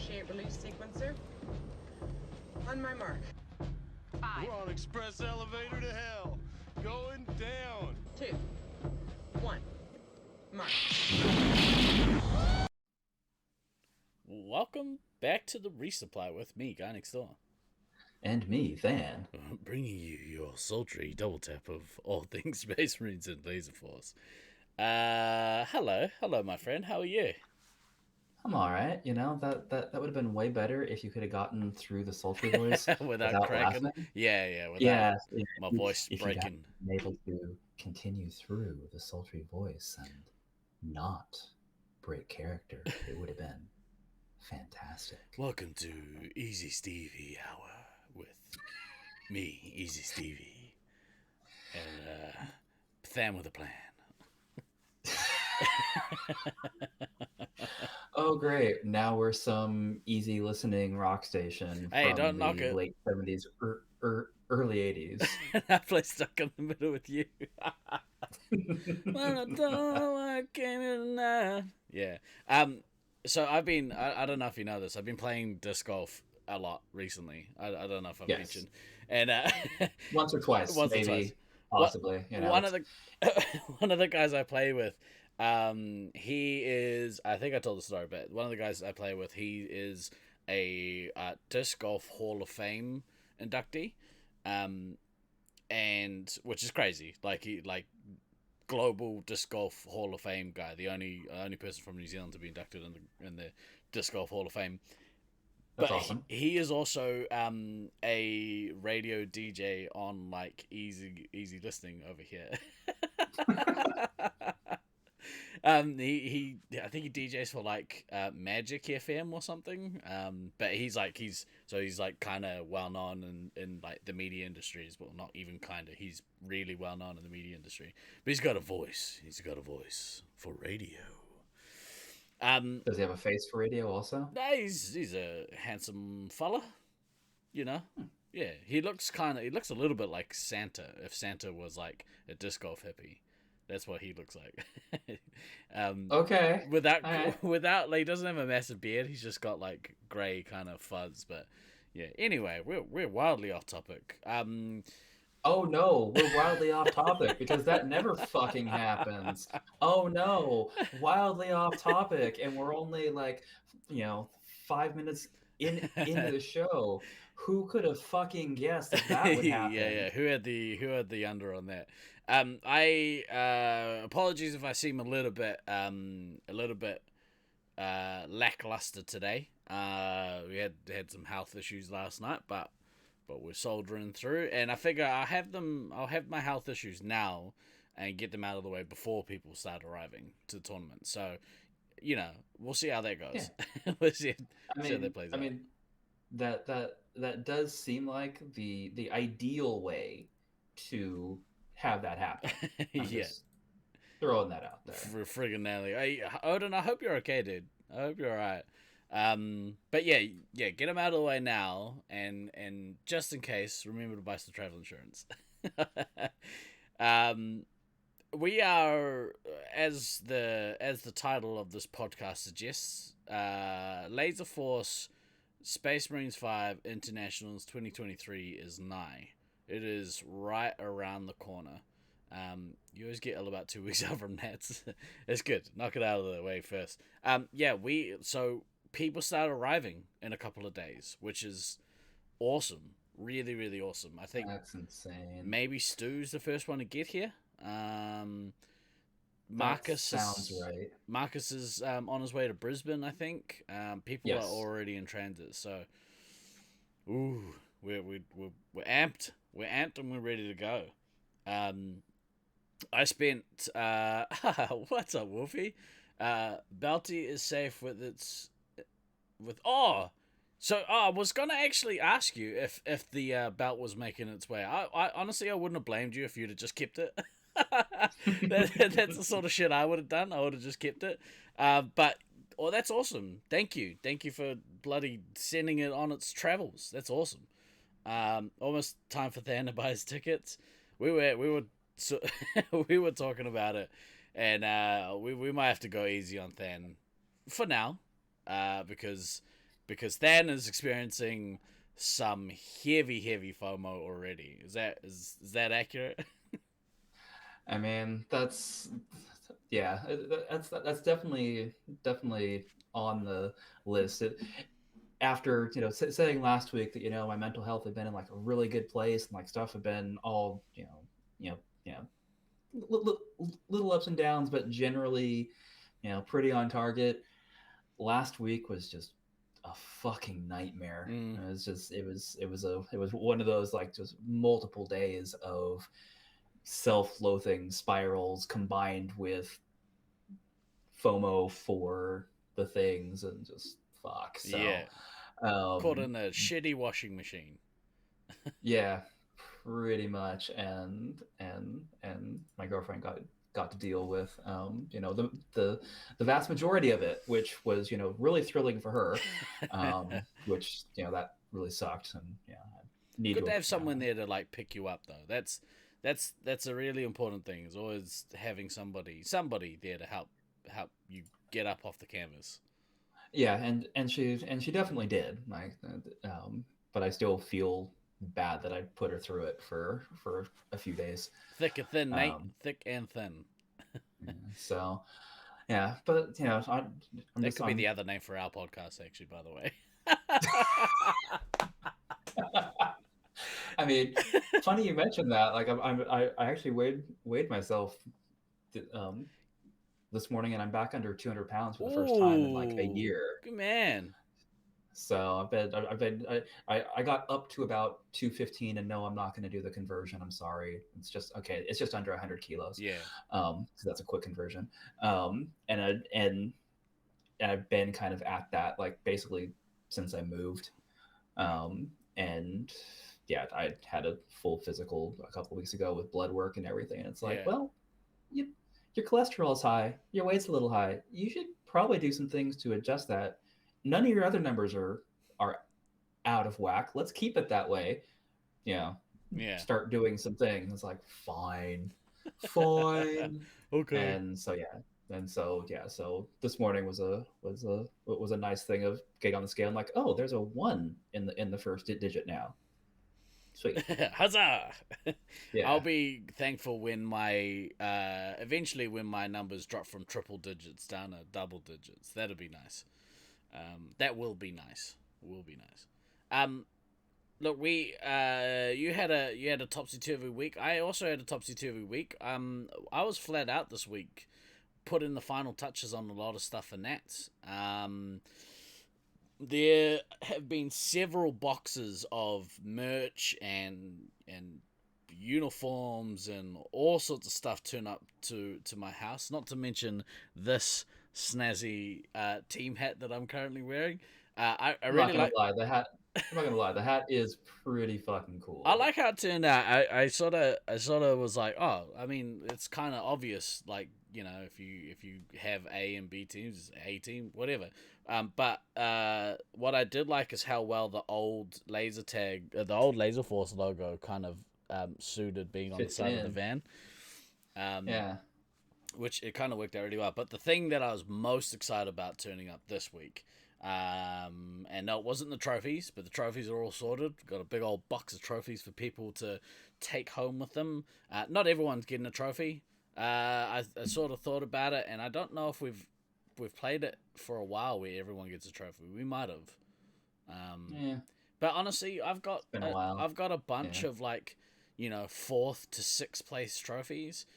Initiate release sequencer. On my mark. 5. We're on express elevator to hell. Going down. 2. 1. Mark. Welcome back to the Resupply with me, Guy Next Door. And me, Than. Bringing you your sultry double tap of all things Space Marines and Laserforce. Hello, my friend. How are you? I'm all right. You know, that would have been way better if you could have gotten through the sultry voice without cracking. laughing. Yeah, Yeah, my voice if breaking. you been able to continue through the sultry voice and not break character, it would have been fantastic. Welcome to Easy Stevie Hour with me, Easy Stevie, and Than with a plan. Oh, great. Now we're some easy listening rock station Hey, from don't the knock it. late 70s, early 80s. I play stuck in the middle with you. Yeah. So I've been, I don't know if you know this, I've been playing disc golf a lot recently. I don't know if I've mentioned. And once or twice, maybe, possibly. You know, one of the guys I play with, he is, I think I told the story, but one of the guys I play with, he is a disc golf Hall of Fame inductee, and which is crazy. He global disc golf Hall of Fame guy, the only person from New Zealand to be inducted in the disc golf Hall of Fame. That's but awesome. He is also a radio DJ on easy listening over here. He I think he DJs for Magic FM or something. But he's kind of well known in the media industry as well. Not even kind of. He's really well known in the media industry. But he's got a voice. He's got a voice for radio. Does he have a face for radio also? No, he's a handsome fella. You know. Yeah, he looks a little bit like Santa if Santa was like a disc golf hippie. That's what he looks like. Okay. Without he doesn't have a massive beard. He's just got gray kind of fuzz. But yeah. Anyway, we're wildly off topic. Oh no, we're wildly off topic because that never fucking happens. Oh no, wildly off topic, and we're only 5 minutes into the show. Who could have fucking guessed that would happen? Yeah. Who had the under on that? I apologies if I seem a little bit lackluster today. We had some health issues last night, but we're soldering through, and I figure I'll have my health issues now and get them out of the way before people start arriving to the tournament. So, we'll see how that goes. Yeah. We'll see how that plays out. I mean, that does seem like the ideal way to have that happen. Just throwing that out there. For friggin' Nelly. Hey, Odin, I hope you're okay, dude. I hope you're alright. But yeah, get them out of the way now, and just in case, remember to buy some travel insurance. We are, as the title of this podcast suggests, Laserforce Space Marines 5 Internationals 2023 is nigh. It is right around the corner. You always get about 2 weeks out from that. It's good. Knock it out of the way first. So people start arriving in a couple of days, which is awesome. Really, really awesome. I think that's insane. Maybe Stu's the first one to get here. Marcus sounds right. Marcus is on his way to Brisbane, I think. People are already in transit, so we're amped. We're amped and we're ready to go. I spent what's up, Wolfie? Belty is safe I was gonna actually ask you if the belt was making its way. I honestly, I wouldn't have blamed you if you'd have just kept it. That's the sort of shit I would have done. I would have just kept it. But that's awesome. Thank you for bloody sending it on its travels. That's awesome. Almost time for Than to buy his tickets. We were talking about it, and we might have to go easy on Than for now, because because Than is experiencing some heavy FOMO already. Is that accurate? I mean, that's definitely on the list. After saying last week that my mental health had been in like a really good place and like stuff had been all little ups and downs, but generally pretty on target. Last week was just a fucking nightmare. It was one of those like just multiple days of self-loathing spirals combined with FOMO for the things, and just fuck. So Yeah. Caught in a shitty washing machine. Yeah, pretty much. And my girlfriend got to deal with the vast majority of it, which was really thrilling for her, which that really sucked. And I need Good to have someone there to like pick you up though. That's a really important thing. Is always having somebody there to help you get up off the canvas. Yeah, and she definitely did. Like, but I still feel bad that I put her through it for a few days. Thick and thin, mate. Thick and thin. So, yeah, but that could be the other name for our podcast, actually. By the way. I mean, funny you mentioned that. Like, I actually weighed myself this morning, and I'm back under 200 pounds for the first time in like a year. Good man. So I got up to about 215, and no, I'm not going to do the conversion. I'm sorry. It's just under 100 kilos. Yeah. So that's a quick conversion. And I've been kind of at that like basically since I moved. And yeah, I had a full physical a couple weeks ago with blood work and everything, and it's like, well, your cholesterol is high, your weight's a little high. You should probably do some things to adjust that. None of your other numbers are out of whack. Let's keep it that way. Yeah. Start doing some things. It's like, fine. Okay. And so this morning was a nice thing of getting on the scale and like, oh, there's a 1 in the first digit now. Sweet. Huzzah! Yeah. I'll be thankful when my eventually when my numbers drop from triple digits down to double digits. That'll be nice. That will be nice. Look, we you had a topsy-turvy week. I also had a topsy-turvy week. I was flat out this week, put in the final touches on a lot of stuff for Nats. There have been several boxes of merch and uniforms and all sorts of stuff turn up to my house. Not to mention this snazzy team hat that I'm currently wearing. I really like the hat. I'm not gonna lie, the hat is pretty fucking cool. I like how it turned out. I sort of was like, oh, I mean, it's kind of obvious, like, if you have A and B teams, A team, whatever. But what I did like is how well the old laser tag, the old Laserforce logo, kind of suited being on the side of the van. Yeah. Which it kind of worked out really well. But the thing that I was most excited about turning up this week, and no, it wasn't the trophies, but the trophies are all sorted. Got a big old box of trophies for people to take home with them. Not everyone's getting a trophy. I sort of thought about it, and I don't know if we've played it for a while where everyone gets a trophy. We might have. Yeah. But honestly, I've got a bunch of like, 4th to 6th place trophies.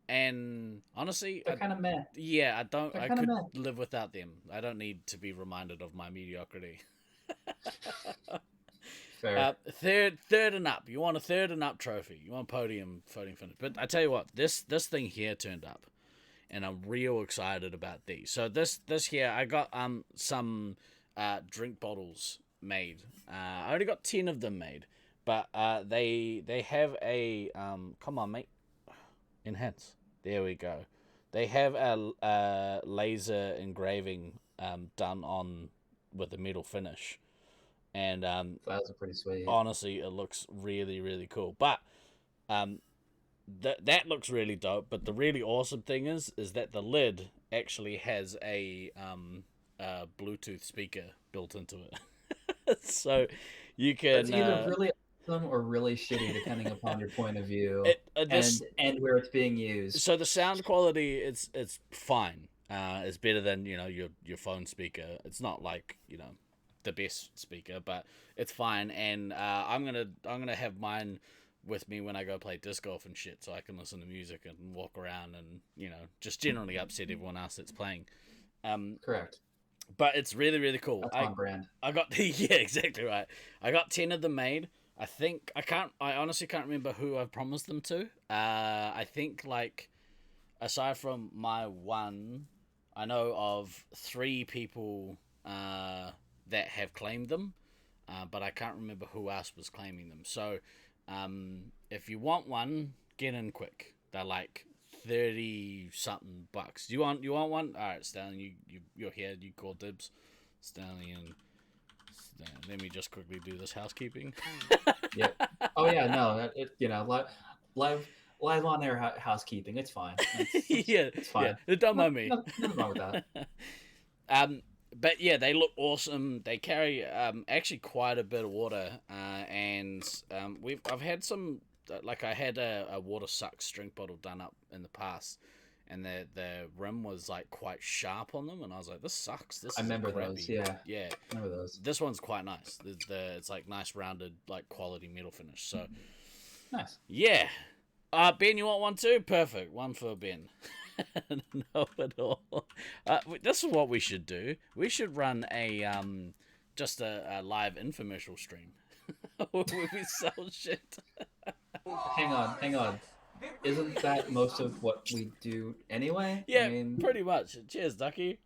And honestly, they're kind of meh. Yeah, I could live without them. I don't need to be reminded of my mediocrity. Fair. Third and up. You want a third and up trophy. You want podium finish. But I tell you what, this thing here turned up, and I'm real excited about these. So this here, I got some drink bottles made. I only got 10 of them made, but they have a come on, mate. Enhance. There we go. They have a laser engraving done on with a metal finish, and that's pretty sweet. Honestly, it looks really, really cool. But that looks really dope. But the really awesome thing is that the lid actually has a Bluetooth speaker built into it. So you It's can either really awesome or really shitty, depending upon your point of view this. and where it's being used. So the sound quality, it's fine. It's better than your phone speaker. It's not like the best speaker, but it's fine. And I'm gonna have mine with me when I go play disc golf and shit, so I can listen to music and walk around and just generally upset everyone else that's playing. Correct. But it's really, really cool. That's on brand. I got yeah, exactly right. I got 10 of them made. I honestly can't remember who I've promised them to. I think like aside from my one, I know of 3 people that have claimed them, but I can't remember who else was claiming them. So if you want one, get in quick. They're like 30 something bucks. You want one? All right, Stanley, you're here. You call dibs, Stanley and Stan. Let me just quickly do this housekeeping. Yeah. Oh yeah, no, live on air housekeeping. It's fine. It's fine. Yeah, don't mind me. Nothing wrong with that. But yeah, they look awesome. They carry actually quite a bit of water, and I've had some like I had a water suck drink bottle done up in the past, and the rim was like quite sharp on them, and I was like, this sucks. I remember those. Yeah. Yeah. I remember those. This one's quite nice. It's like nice rounded like quality metal finish. So nice. Yeah. Ben, you want one too? Perfect. One for Ben. No, at all. This is what we should do. We should run a just a live infomercial stream where we sell shit. Hang on. Isn't that most of what we do anyway? Yeah, I mean, pretty much. Cheers, Ducky.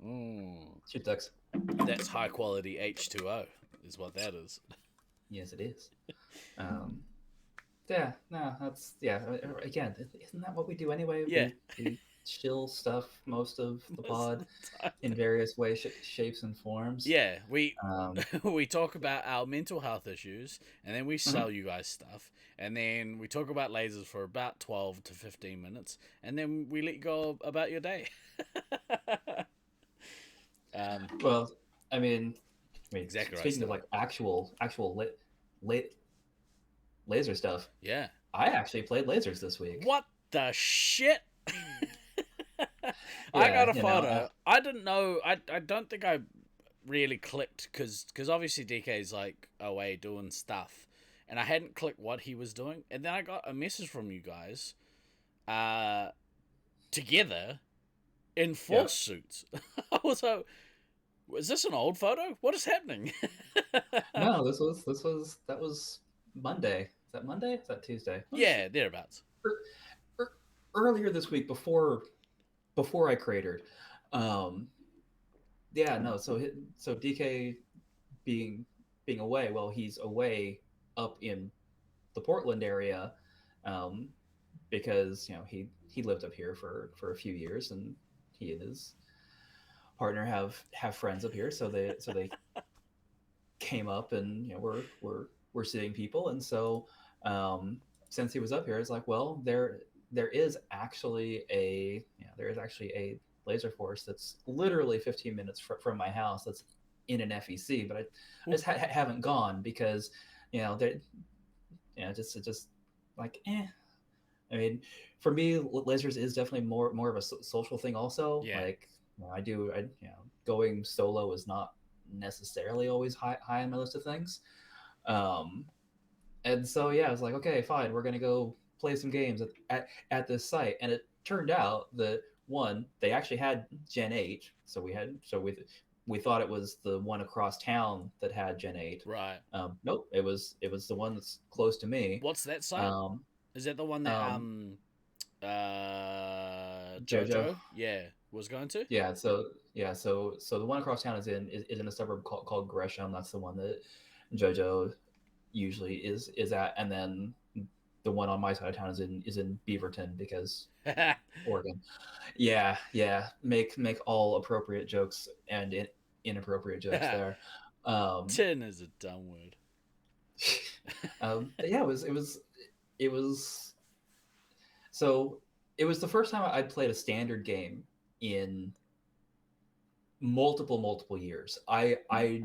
Shoot ducks. That's high quality H2O, is what that is. Yes, it is. Yeah, no, that's again, isn't that what we do anyway? Yeah. We chill stuff most of the pod in various ways, shapes, and forms. Yeah, we we talk about our mental health issues, and then we sell you guys stuff, and then we talk about lasers for about 12 to 15 minutes, and then we let you go about your day. Well, I mean, exactly. Speaking of like actual laser stuff. Yeah. I actually played lasers this week. What the shit? I got a photo. I didn't know. I don't think I really clicked because obviously DK's like away doing stuff, and I hadn't clicked what he was doing, and then I got a message from you guys, together, in force suits. I was like, is this an old photo? What is happening? No, that was Monday. Is that Monday? Is that Tuesday? Yeah, thereabouts. Earlier this week, before I cratered, yeah, no. So DK being away. Well, he's away up in the Portland area, because he lived up here for a few years, and he and his partner have friends up here, so they came up, and we're seeing people, and so since he was up here, it's like, well, there is actually a Laserforce that's literally 15 minutes from my house that's in an FEC, but I just haven't gone because just like I mean, for me, lasers is definitely more of a social thing also. Yeah. Like going solo is not necessarily always high on my list of things. And so I was like, okay, fine, we're gonna go play some games at this site, and it turned out that one, they actually had Gen 8, so we thought it was the one across town that had Gen 8. Right. Nope, it was the one that's close to me. What's that site? Is that the one that Jojo was going to? Yeah, so the one across town is in a suburb called Gresham. That's the one that Jojo usually is at, and then the one on my side of town is in Beaverton because Oregon. Yeah. Make all appropriate jokes and inappropriate jokes there. Tin is a dumb word. Yeah, it was. So it was the first time I'd played a standard game in multiple years. I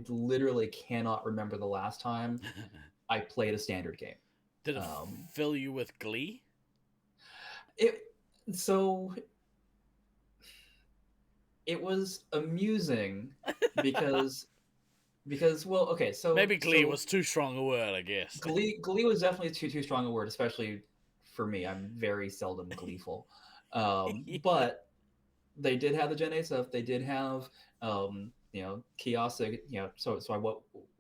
literally cannot remember the last time I played a standard game. Did it Um, fill you with glee? it so it was amusing because well, okay, Maybe glee was too strong a word, I guess. Glee was definitely too strong a word, especially for me. I'm very seldom gleeful. But they did have the Gen A stuff. They did have kiosks. So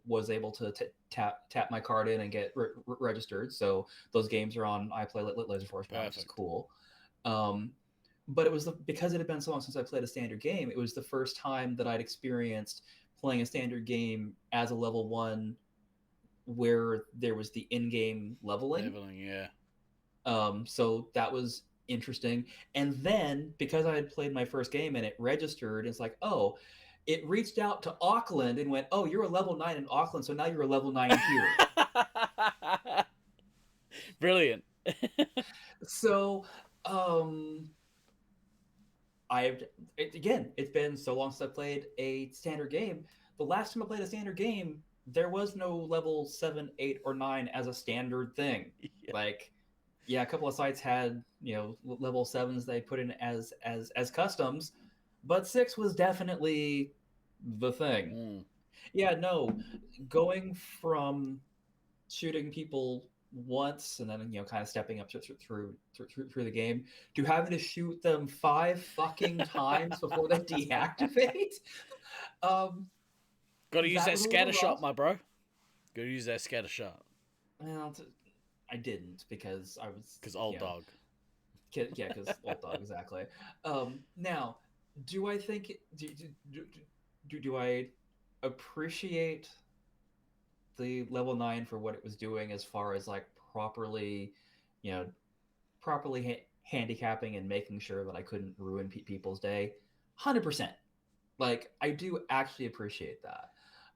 was able to tap my card in and get registered. So those games are on. I play Laserforce now, which is cool. But it was because it had been so long since I played a standard game. It was the first time that I'd experienced playing a standard game as a level 1 where there was the in-game leveling. Yeah. So that was interesting. And then because I had played my first game and it registered, it's like, oh, it reached out to Auckland and went, oh, you're a level 9 in Auckland, so now you're a level 9 here. Brilliant. So it's been so long since I played a standard game. The last time I played a standard game, there was no level 7, 8, or 9 as a standard thing. Yeah. Like, yeah, a couple of sites had, level 7s they put in as customs, but 6 was definitely the thing. Yeah, no, going from shooting people once and then kind of stepping up through the game to having to shoot them 5 fucking times before they deactivate. Gotta use that scatter shot, my bro. Gotta use that scatter shot. Well, I didn't because I was old dog. Yeah, because old dog, exactly. Now, do I think do I appreciate the level 9 for what it was doing as far as like properly handicapping and making sure that I couldn't ruin people's day? 100%. Like, I do actually appreciate that.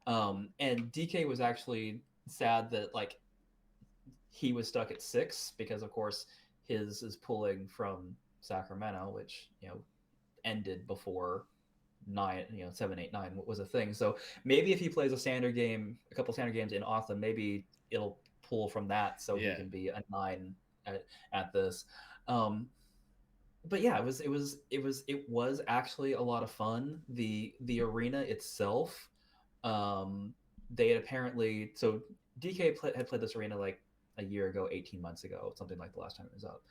And DK was actually sad that like he was stuck at 6 because of course his is pulling from Sacramento, which ended before 9, 7, 8, 9 was a thing. So maybe if he plays a couple standard games in Auckland, maybe it'll pull from that, so he can be a 9 at this. But yeah, it was actually a lot of fun. The arena itself, they had apparently DK had played this arena like a year ago, 18 months ago, something like the last time it was up.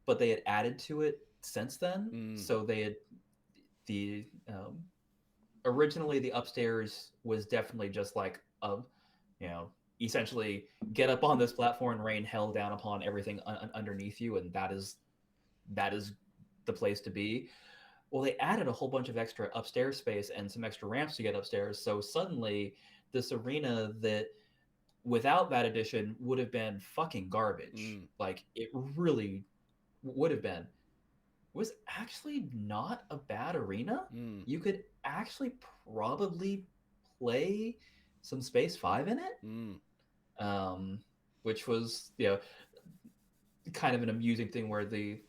But they had added to it since then. So they had originally the upstairs was definitely just like essentially get up on this platform and rain hell down upon everything underneath you, and that is the place to be. Well, they added a whole bunch of extra upstairs space and some extra ramps to get upstairs, so suddenly this arena that without that addition would have been fucking garbage. Like, it really would have been. Was actually not a bad arena. You could actually probably play some Space 5 in it, which was kind of an amusing thing where the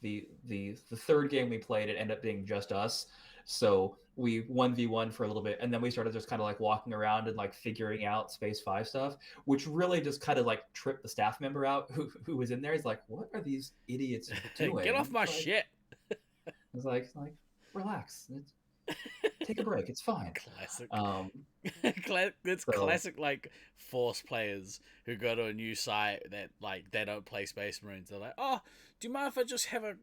third game we played, it ended up being just us. So we 1v1 for a little bit, and then we started just kind of like walking around and like figuring out Space 5 stuff, which really just kind of like tripped the staff member out who was in there. He's like, what are these idiots doing? Get off my shit. It's like relax. Take a break. It's fine. Classic. It's classic like Force players who go to a new site that like they don't play Space Marines. They're like, oh, do you mind if I just have a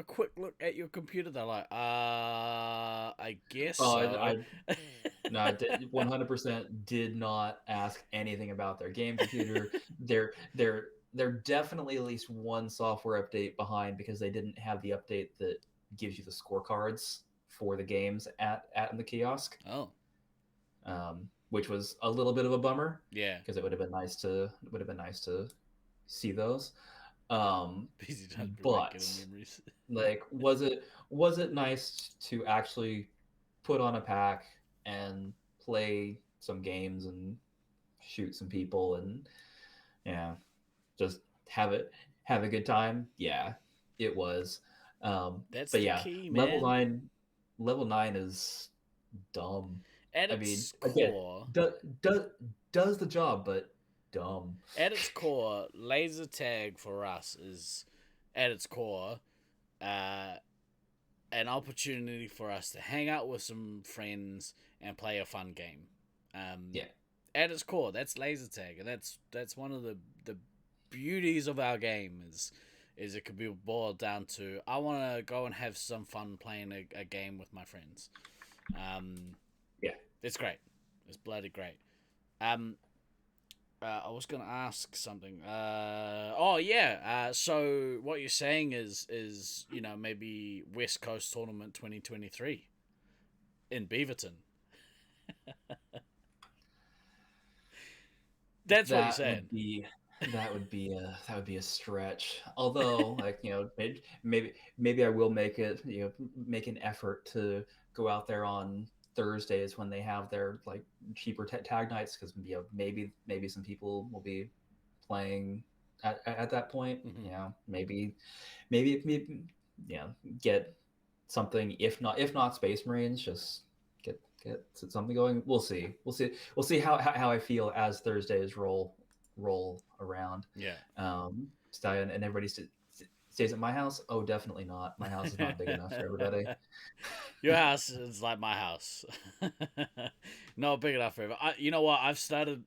quick look at your computer? They're like, I guess. So. I 100% did not ask anything about their game computer. They're definitely at least one software update behind because they didn't have the update that gives you the scorecards for the games at the kiosk. Which was a little bit of a bummer. Yeah, because it would have been nice to see those. But like, was it nice to actually put on a pack and play some games and shoot some people and just have a good time? Yeah, it was. That's but the yeah, key, man. level 9 is dumb. At I mean, its again, core, does the job, but dumb. at its core, laser tag for us is, at its core, uh, an opportunity for us to hang out with some friends and play a fun game. Yeah. At its core, that's laser tag, and that's one of the beauties of our game is it could be boiled down to, I want to go and have some fun playing a game with my friends. Yeah. It's great. It's bloody great. I was gonna ask something. Oh yeah. So what you're saying is maybe West Coast Tournament 2023 in Beaverton. That's what you're That saying. would be that would be a stretch. Although, like, maybe I will make it, make an effort to go out there on Thursdays when they have their like cheaper tag nights, because maybe some people will be playing at that point. Mm-hmm. Maybe get something, if not Space Marines, just get something going. We'll see how I feel as Thursdays roll around. Yeah. And everybody stays at my house. Oh, definitely not. My house is not big enough for everybody. Your house is like my house. Not big enough for everyone. You know what? I've started.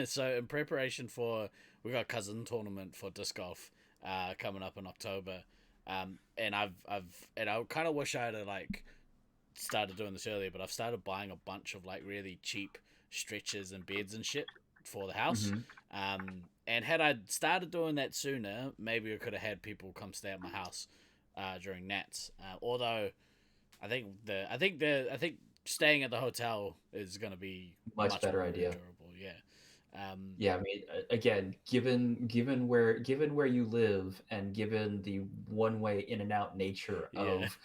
So in preparation for, we got a cousin tournament for disc golf coming up in October. And I kind of wish I had like started doing this earlier, but I've started buying a bunch of like really cheap stretchers and beds and shit for the house. Mm-hmm. And had I started doing that sooner, maybe I could have had people come stay at my house during Nats. Although I think staying at the hotel is going to be Much better more idea. enjoyable. Yeah. Yeah, I mean, again, given where you live, and given the one way in and out nature Yeah. of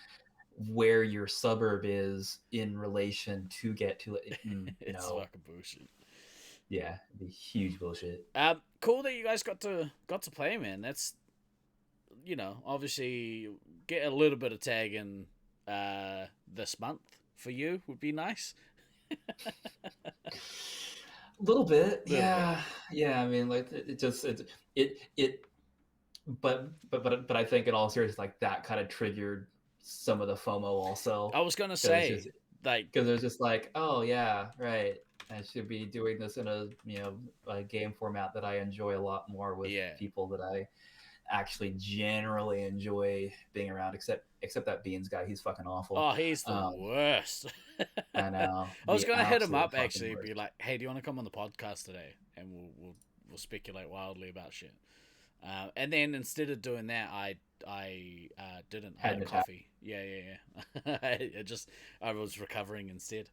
where your suburb is in relation to get to it, It's no, fucking bullshit. yeah, it'd be huge bullshit. Cool that you guys got to play, man. That's, obviously get a little bit of tag in this month for you would be nice. A little bit, Little yeah, yeah. I mean, like, it but I think in all seriousness, like, that kind of triggered some of the FOMO also, I was gonna because say, like, it was just like, oh yeah, right. I should be doing this in a game format that I enjoy a lot more, with yeah. people that I actually generally enjoy being around. Except that Beans guy, he's fucking awful. Oh, he's the worst. I know, I was the gonna hit him absolute up fucking actually, be worst. like, "Hey, do you want to come on the podcast today?" And we'll speculate wildly about shit. And then instead of doing that, I didn't. I Had had an attack. coffee. Yeah. I was recovering instead.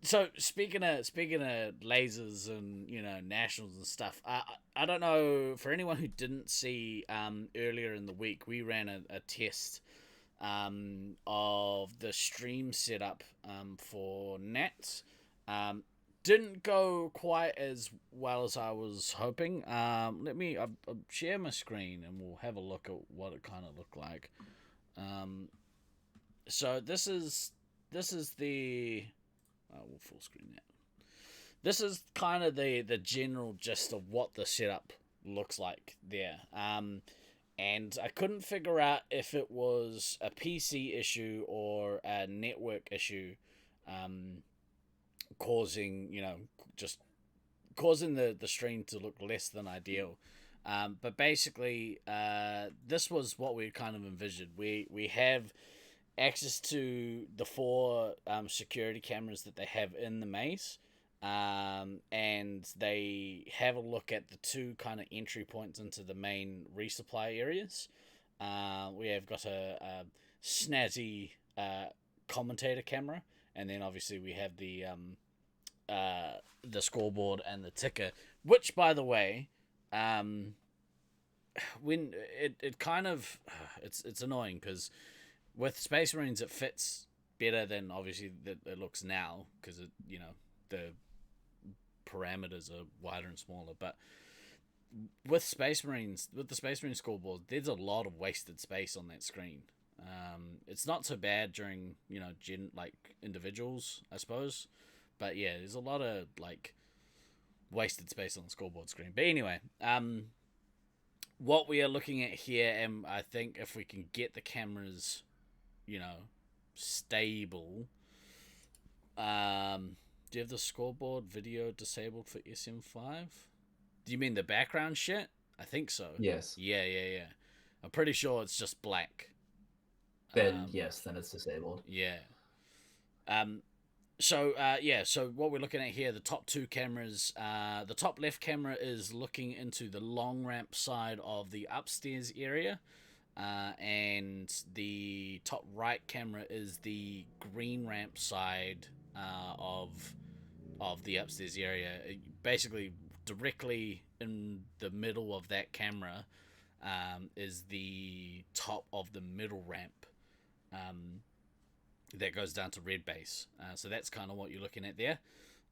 So speaking of lasers and nationals and stuff, I don't know, for anyone who didn't see earlier in the week, we ran a test of the stream setup for Nats. Didn't go quite as well as I was hoping. Let me I'll share my screen and we'll have a look at what it kind of looked like. So this is the we'll full screen that. This is kind of the general gist of what the setup looks like there. And I couldn't figure out if it was a PC issue or a network issue, causing the stream to look less than ideal. But basically, this was what we kind of envisioned. We have access to the 4 security cameras that they have in the maze, and they have a look at the 2 kind of entry points into the main resupply areas. We have got a snazzy commentator camera, and then obviously we have the scoreboard and the ticker, which, by the way, when it kind of it's annoying because with Space Marines it fits better than obviously that it looks now, because the parameters are wider and smaller. But with the Space Marine scoreboard, there's a lot of wasted space on that screen. It's not so bad during individuals, I suppose, but yeah, there's a lot of like wasted space on the scoreboard screen. But anyway, what we are looking at here, and I think if we can get the cameras, stable. Do you have the scoreboard video disabled for SM5? Do you mean the background shit? I think so. Yes. Yeah. I'm pretty sure it's just black. Then yes, then it's disabled. Yeah. So what we're looking at here, the top two cameras, the top left camera is looking into the long ramp side of the upstairs area, and the top right camera is the green ramp side of the upstairs area. Basically, directly in the middle of that camera is the top of the middle ramp. That goes down to red base. So that's kind of what you're looking at there.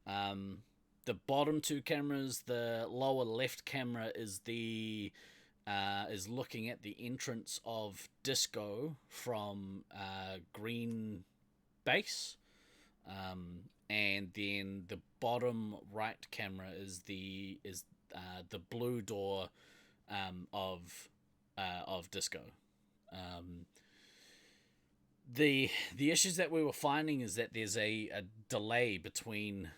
The bottom two cameras, the lower left camera is looking at the entrance of Disco from green base. And then the bottom right camera is the blue door of Disco. The issues that we were finding is that there's a delay between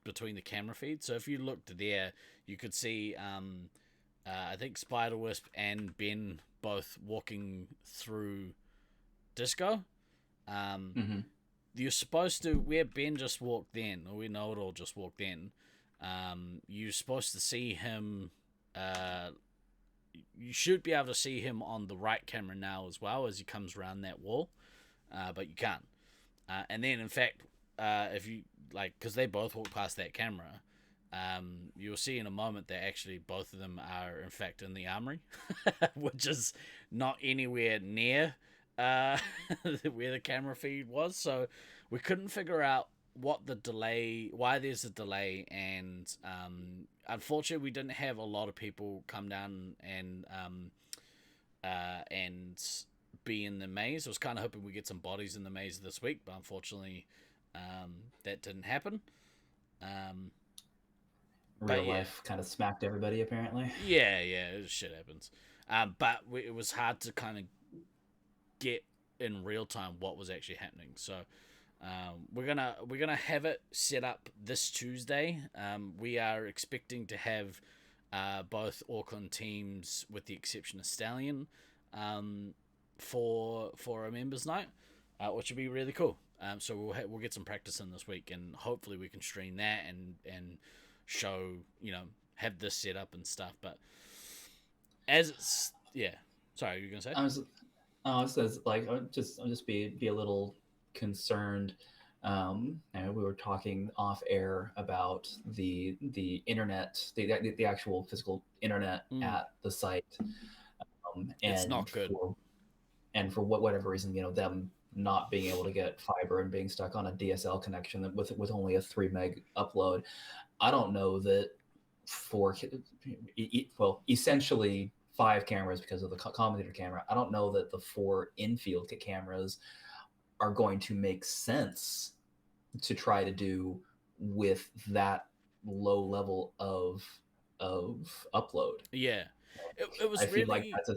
between the camera feeds. So if you looked there, you could see I think Spider-Wisp and Ben both walking through Disco. You're supposed to, where Ben just walked in, or we know it all just walked in, you're supposed to see him, you should be able to see him on the right camera now as well as he comes around that wall, but you can't. And then, in fact, if you, because they both walk past that camera, you'll see in a moment that actually both of them are, in fact, in the armory, which is not anywhere near where the camera feed was. So we couldn't figure out why there's a delay, and unfortunately we didn't have a lot of people come down and be in the maze. I was kind of hoping we get some bodies in the maze this week, but unfortunately that didn't happen. Real life kind of smacked everybody, apparently. Yeah, shit happens. But it was hard to kind of get in real time what was actually happening. So we're gonna have it set up this Tuesday. We are expecting to have both Auckland teams, with the exception of Stallion, for a members night, which would be really cool. So we'll get some practice in this week, and hopefully we can stream that and show, have this set up and stuff. But as it's, sorry, you were gonna say? It says I'll just be a little concerned. We were talking off air about the internet, the actual physical internet at the site, and it's not good. For whatever reason, them not being able to get fiber and being stuck on a DSL connection with only a 3 meg upload. I don't know that essentially 5 cameras because of the commentator camera. I don't know that the 4 infield cameras are going to make sense to try to do with that low level of upload. Yeah, it was. I feel like that's a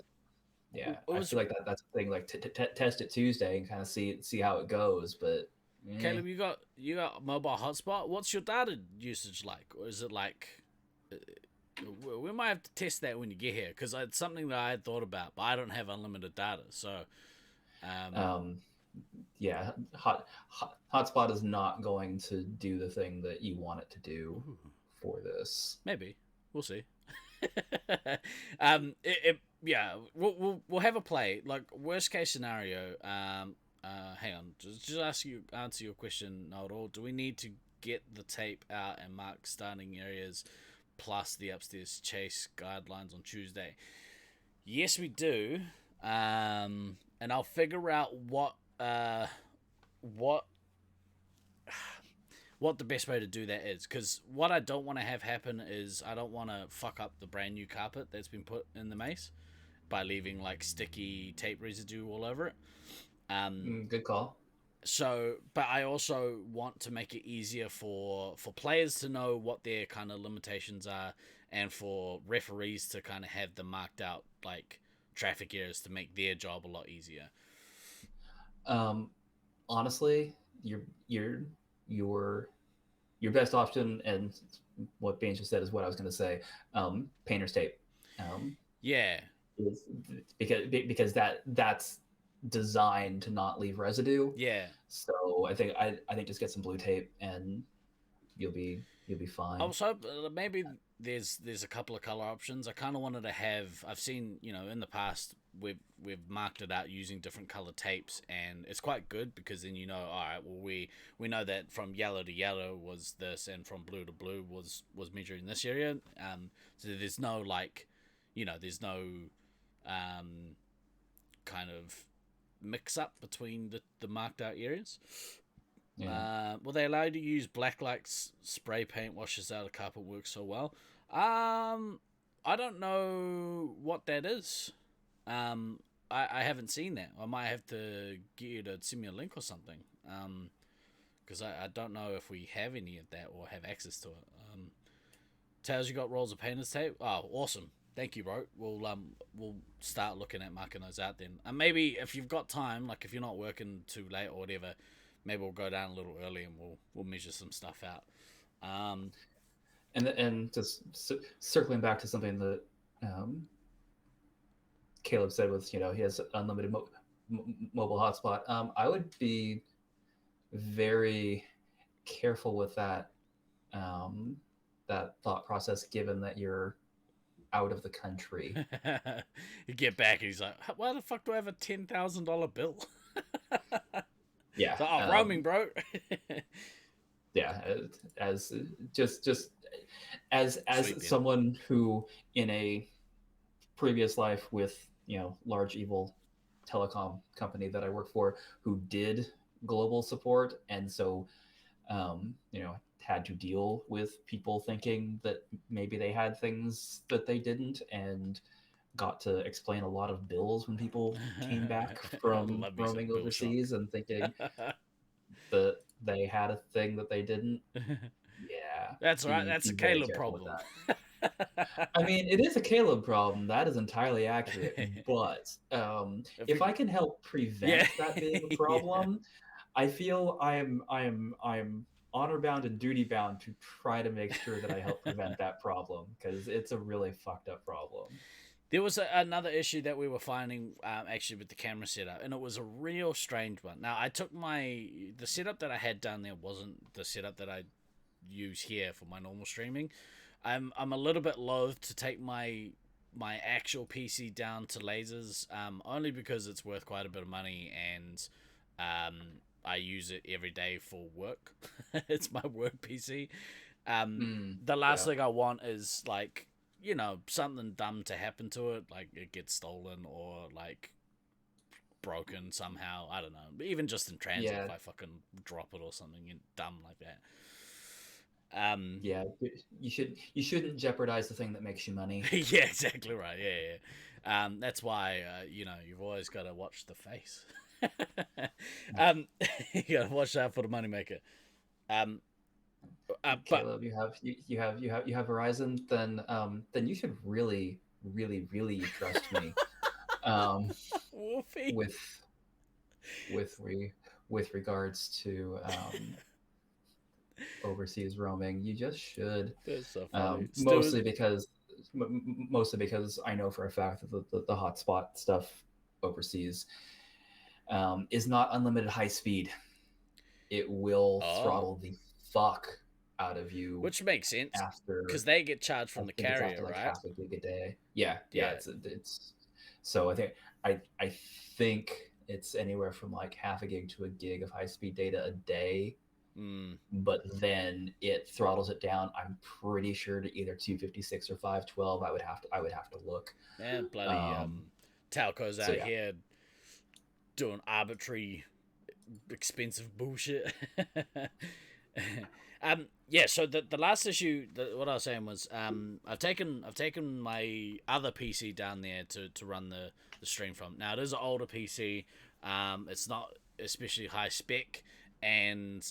I feel like that's a thing. Like test it Tuesday and kind of see how it goes. But Caleb, you got mobile hotspot. What's your data usage like, or is it like? We might have to test that when you get here, because it's something that I had thought about, but I don't have unlimited data. So, hotspot is not going to do the thing that you want it to do for this. Maybe we'll see. We'll have a play. Like, worst case scenario. Hang on, just answer your question, Nauro. Do we need to get the tape out and mark starting areas plus the upstairs chase guidelines on Tuesday? Yes, we do. And I'll figure out what the best way to do that is, because what I don't want to have happen is I don't want to fuck up the brand new carpet that's been put in the maze. by leaving like sticky tape residue all over it. Good call. So, but I also want to make it easier for players to know what their kind of limitations are, and for referees to kind of have the marked out like traffic areas to make their job a lot easier. Honestly, your best option, and what Baines just said is what I was going to say. Painter's tape. Yeah. Because that's designed to not leave residue. Yeah. So I think just get some blue tape and you'll be fine. Also, maybe there's a couple of color options. I kind of wanted to have. I've seen, in the past we've marked it out using different color tapes, and it's quite good because then all right, well we know that from yellow to yellow was this, and from blue to blue was measuring this area. So there's no there's no kind of mix up between the marked out areas. Yeah. Well, they allow you to use black lights, spray paint washes out a carpet works so well. I don't know what that is. I haven't seen that. I might have to get you to send me a link or something. Because I don't know if we have any of that or have access to it. Tails, you got rolls of painter's tape? Oh, awesome. Thank you, bro. We'll start looking at marking those out then. And maybe if you've got time, like if you're not working too late or whatever, maybe we'll go down a little early and we'll measure some stuff out. And just circling back to something that Caleb said with he has unlimited mobile hotspot. I would be very careful with that thought process, given that you're out of the country. You get back and he's like, why the fuck do I have a $10,000 bill? Yeah. So, roaming, bro. Yeah, as Sweet someone who in a previous life with large evil telecom company that I work for, who did global support, and so had to deal with people thinking that maybe they had things that they didn't, and got to explain a lot of bills when people came back from roaming overseas and thinking that they had a thing that they didn't. Yeah, that's right. That's a Caleb problem. I mean, it is a Caleb problem. That is entirely accurate. But if I can help prevent that being a problem, I feel I am honor bound and duty bound to try to make sure that I help prevent that problem, because it's a really fucked up problem. There was another issue that we were finding actually with the camera setup, and it was a real strange one. Now, I took the setup that I had done there wasn't the setup that I use here for my normal streaming. I'm a little bit loath to take my actual PC down to lasers, only because it's worth quite a bit of money, and I use it every day for work. It's my work PC. The last thing I want is like, something dumb to happen to it, like it gets stolen or like broken somehow. I don't know. Even just in transit, if I fucking drop it or something dumb like that. Yeah, you shouldn't jeopardize the thing that makes you money. Yeah, exactly right. Yeah. That's why you've always got to watch the face. You gotta watch out for the moneymaker. Caleb, you have Verizon, then you should really trust me. with regards to overseas roaming, you just should. That's so funny. Mostly because I know for a fact that the hotspot stuff overseas is not unlimited high speed. It will throttle the fuck out of you, which makes sense after, because they get charged from the carrier, like right? Half a gig a day. Yeah. It's so I think it's anywhere from like half a gig to a gig of high speed data a day. But then it throttles it down, I'm pretty sure, to either 256 or 512. I would have to look. Yeah, bloody telcos out here doing arbitrary expensive bullshit. Yeah. So the last issue, what I was saying was, I've taken my other PC down there to run the stream from. Now it is an older PC. It's not especially high spec, and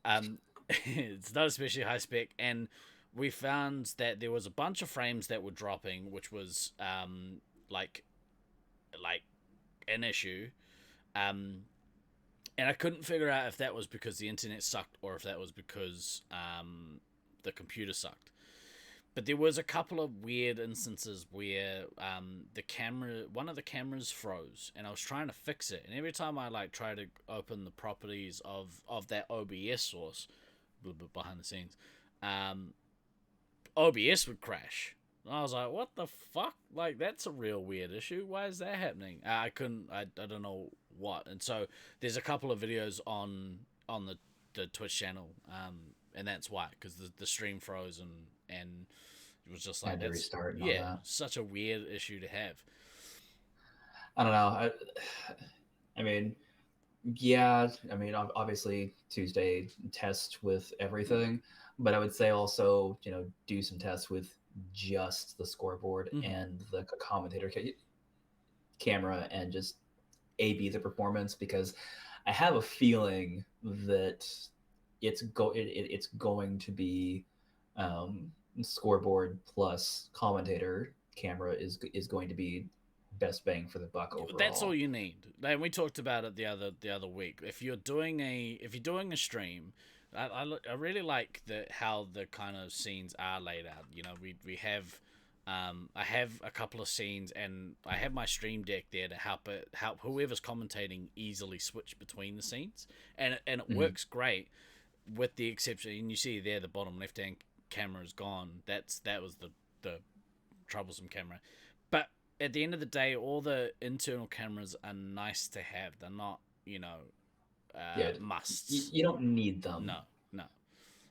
um, it's not especially high spec, and we found that there was a bunch of frames that were dropping, which was like like an issue. Um, and I couldn't figure out if that was because the internet sucked or if that was because the computer sucked. But there was a couple of weird instances where one of the cameras froze, and I was trying to fix it. And every time I like try to open the properties of that OBS source, a little bit behind the scenes, OBS would crash. And I was like, what the fuck? Like, that's a real weird issue. Why is that happening? I don't know what. And so there's a couple of videos on the Twitch channel, and that's why, because the stream froze, and it was just like, Had to that's, restart and all yeah, that. such a weird issue to have. I don't know. I mean, yeah. I mean, obviously Tuesday test with everything, but I would say also, do some tests with just the scoreboard and the commentator camera, and just A/B the performance, because I have a feeling that it's going to be scoreboard plus commentator camera is going to be best bang for the buck overall. That's all you need. And we talked about it the other week. If you're doing a stream, I really like how the kind of scenes are laid out. We have I have a couple of scenes, and I have my stream deck there to help whoever's commentating easily switch between the scenes, and it works great, with the exception, and you see there the bottom left hand camera is gone. That was the troublesome camera, but at the end of the day, all the internal cameras are nice to have. They're not, musts. You don't need them. No.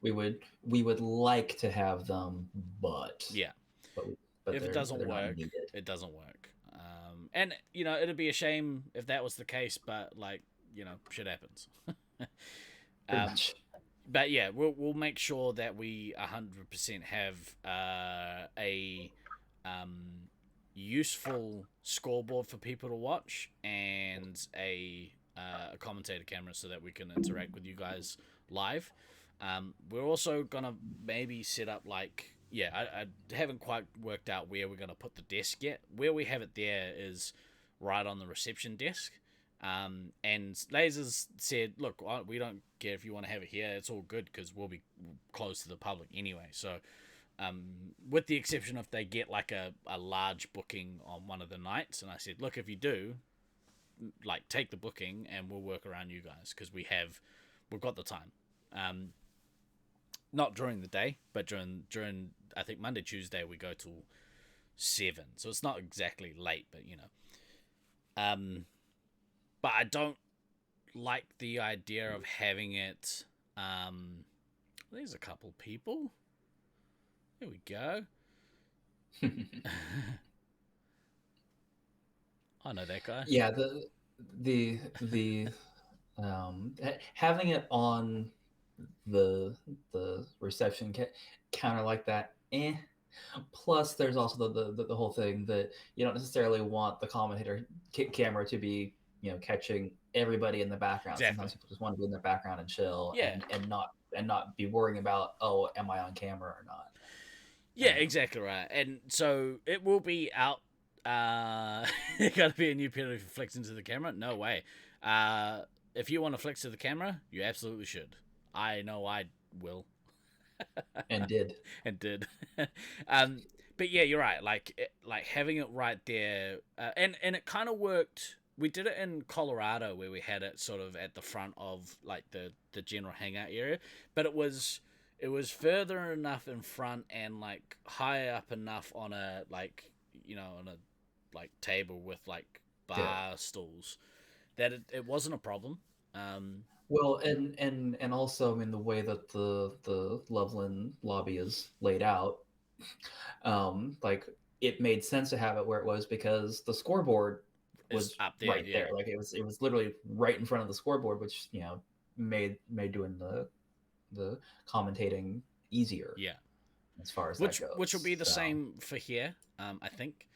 We would like to have them, but yeah. But if it doesn't work, it doesn't work. And it'd be a shame if that was the case, but shit happens. But yeah, we'll make sure that we 100% have a useful scoreboard for people to watch, and a commentator camera, so that we can interact with you guys live. We're also gonna maybe set up I haven't quite worked out where we're gonna put the desk yet. Where we have it there is right on the reception desk. And Lasers said, look, we don't care if you want to have it here. It's all good, because we'll be closed to the public anyway. So, with the exception if they get like a large booking on one of the nights, and I said, look, if you do, take the booking and we'll work around you guys, because we've got the time. Not during the day, but during I think Monday, Tuesday we go till 7, so it's not exactly late, but but I don't like the idea of having it. There's a couple people. Here we go. I know that guy. Yeah, the having it on the reception counter like that, Plus, there's also the whole thing that you don't necessarily want the commentator camera to be, catching everybody in the background. Exactly. Sometimes people just want to be in the background and chill, Yeah. and not be worrying about, oh, am I on camera or not? Yeah, exactly right. And so it will be out. There's got to be a new penalty for flexing to the camera? No way. If you want to flex to the camera, you absolutely should. I know I will. And did. But yeah, you're right. Like having it right there, and it kind of worked. We did it in Colorado, where we had it sort of at the front of like the general hangout area, but it was further enough in front and like high up enough on a table with like bar stools that it wasn't a problem. Well, and also, I mean, the way that the Loveland lobby is laid out, it made sense to have it where it was, because the scoreboard was up there, right there. Like it was literally right in front of the scoreboard, which made doing the commentating easier Yeah. as far as that goes. Which will be the So, same for here, I think.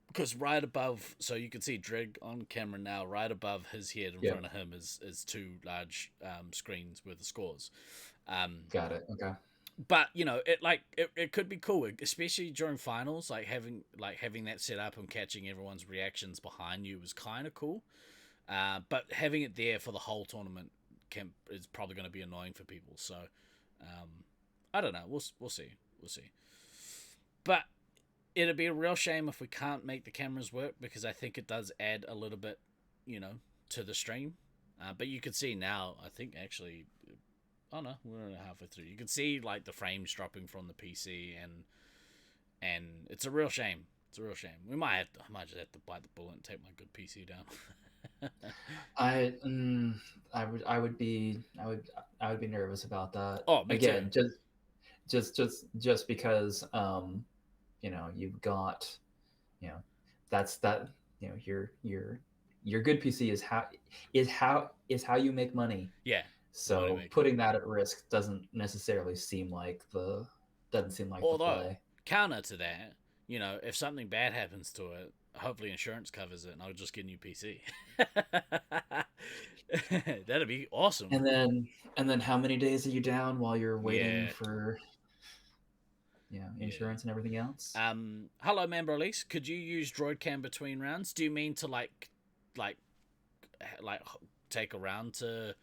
Because right above, so you can see Drig on camera now. Right above his head, in front of him, is two large screens with the scores. Got it. Okay. But it could be cool, especially during finals. Like having that set up and catching everyone's reactions behind you was kind of cool. But having it there for the whole tournament is probably going to be annoying for people. So I don't know. We'll see. We'll see. But it'd be a real shame if we can't make the cameras work, because I think it does add a little bit, to the stream. But you can see now, I think actually, oh no, we're only halfway through. You can see like the frames dropping from the PC, and it's a real shame. It's a real shame. I might just have to bite the bullet and take my good PC down. I would be nervous about that. Oh, me again, too. just because you've got that's that your good PC is how you make money. Yeah. So putting that at risk doesn't necessarily seem like the play. Counter to that, if something bad happens to it, hopefully insurance covers it, and I'll just get a new PC. That'd be awesome. And then how many days are you down while you're waiting for insurance and everything else? Hello, Member Elise. Could you use droid cam between rounds? Do you mean to like take a round to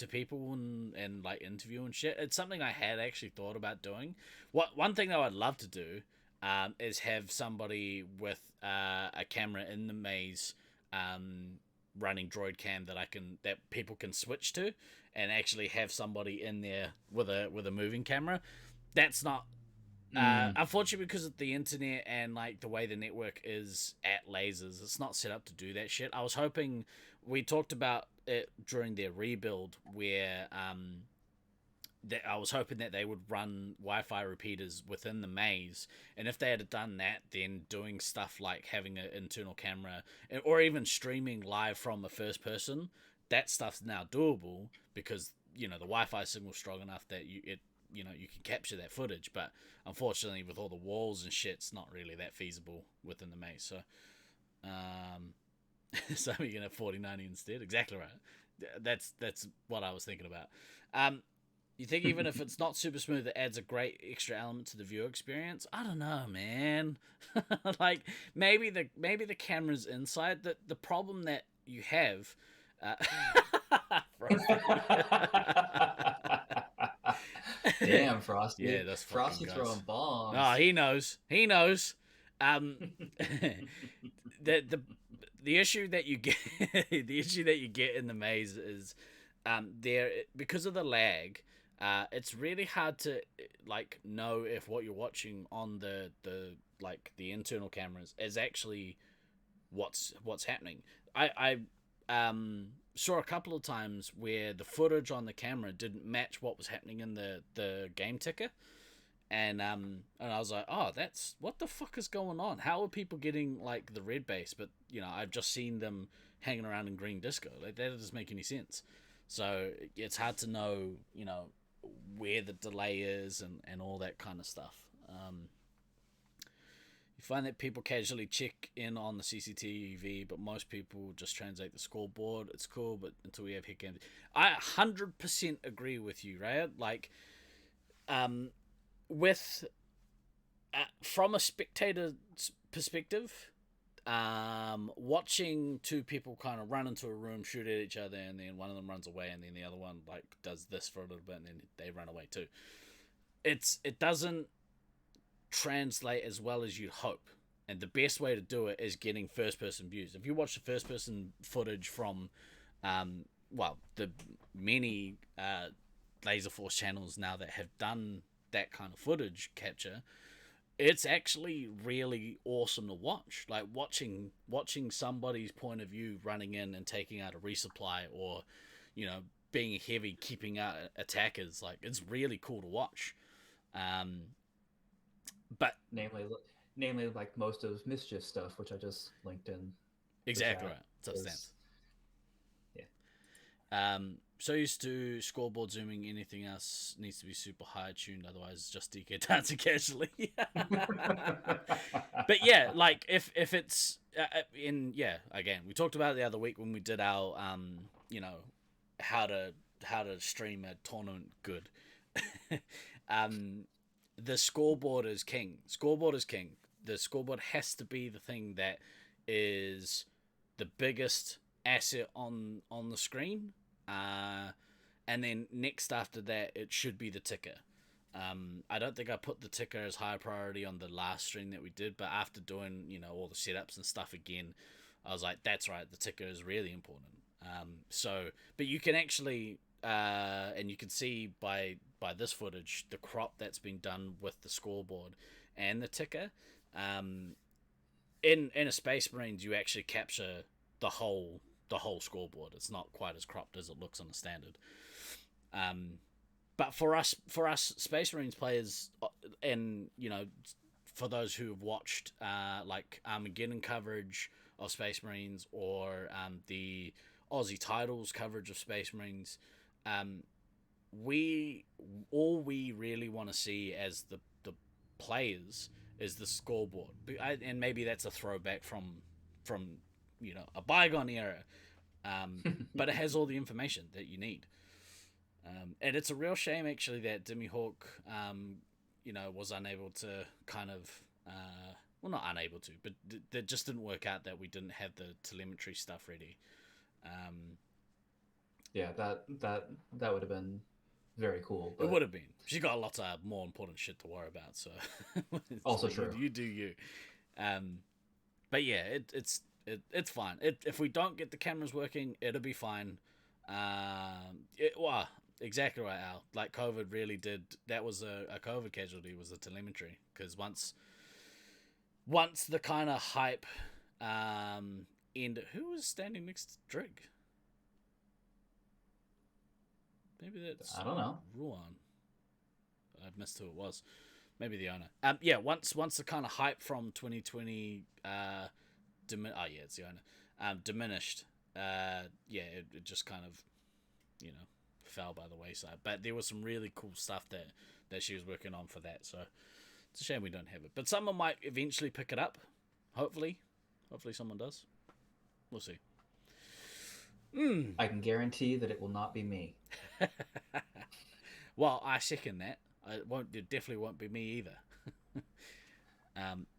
people and like interview and shit? It's something I had actually thought about doing. One thing that I'd love to do is have somebody with a camera in the maze running droid cam that people can switch to, and actually have somebody in there with a moving camera. That's not unfortunately, because of the internet and like the way the network is at Lasers, it's not set up to do that shit. I was hoping, we talked about it during their rebuild, where I was hoping that they would run Wi-Fi repeaters within the maze, and if they had done that, then doing stuff like having an internal camera, or even streaming live from a first person, that stuff's now doable, because the Wi-Fi signal's strong enough that you can capture that footage. But unfortunately, with all the walls and shit, it's not really that feasible within the maze. So so you're gonna have 4090 instead. Exactly right. That's what I was thinking about. You think even if it's not super smooth, it adds a great extra element to the viewer experience? I don't know, man. Like maybe the camera's inside. The problem that you have. Damn, Frosty. Yeah, that's Frosty throwing bombs. Oh, he knows. The issue that you get in the maze is there, because of the lag. It's really hard to like know if what you're watching on the internal cameras is actually what's happening. I saw a couple of times where the footage on the camera didn't match what was happening in the game ticker, and I was like, oh, that's what the fuck is going on? How are people getting like the red base, but I've just seen them hanging around in green disco? Like, that doesn't make any sense. So it's hard to know where the delay is and all that kind of stuff. You find that people casually check in on the CCTV, but most people just translate the scoreboard. It's cool, but until we have hit games, I 100% agree with you, right? Like, with from a spectator perspective, watching two people kind of run into a room, shoot at each other, and then one of them runs away, and then the other one like does this for a little bit, and then they run away too. It doesn't translate as well as you'd hope, and the best way to do it is getting first person views. If you watch the first person footage from the many Laserforce channels now that have done that kind of footage capture, it's actually really awesome to watch. Like watching somebody's point of view running in and taking out a resupply, or being heavy, keeping out attackers. Like, it's really cool to watch. But namely like most of Mischief stuff, which I just linked in. Exactly right. Substance. Yeah. so used to scoreboard zooming. Anything else needs to be super high tuned, otherwise just DK dancing casually. But yeah, like if it's again, we talked about it the other week when we did our how to stream a tournament good. The scoreboard is king. Scoreboard is king. The scoreboard has to be the thing that is the biggest asset on the screen, and then next after that it should be the ticker. I don't think I put the ticker as high priority on the last stream that we did, but after doing all the setups and stuff again, I was like, that's right, the ticker is really important. But you can actually and you can see by this footage the crop that's been done with the scoreboard and the ticker. In a Space Marines, you actually capture the whole scoreboard. It's not quite as cropped as it looks on the standard. But for us Space Marines players, and for those who have watched like Armageddon coverage of Space Marines, or the Aussie titles coverage of Space Marines, we really want to see as the players is the scoreboard, and maybe that's a throwback from a bygone era, but it has all the information that you need. And it's a real shame actually that Dimmy Hawk was unable to kind of well, not unable to, but that just didn't work out, that we didn't have the telemetry stuff ready. Yeah, that would have been very cool. But it would have been. She got lots of more important shit to worry about, so also true. You do you. But yeah, it's fine. If we don't get the cameras working, it'll be fine. Well, exactly right, Al. Like COVID really did. That was a COVID casualty, was the telemetry, because once the kind of hype ended. Who was standing next to Drake? Maybe that's, I don't know. Ruan. I missed who it was. Maybe the owner. Yeah. Once the kind of hype from 2020 it's the owner. Diminished. It just kind of fell by the wayside. But there was some really cool stuff that she was working on for that. So it's a shame we don't have it. But someone might eventually pick it up. Hopefully someone does. We'll see. I can guarantee that it will not be me. Well, I second that. It definitely won't be me either.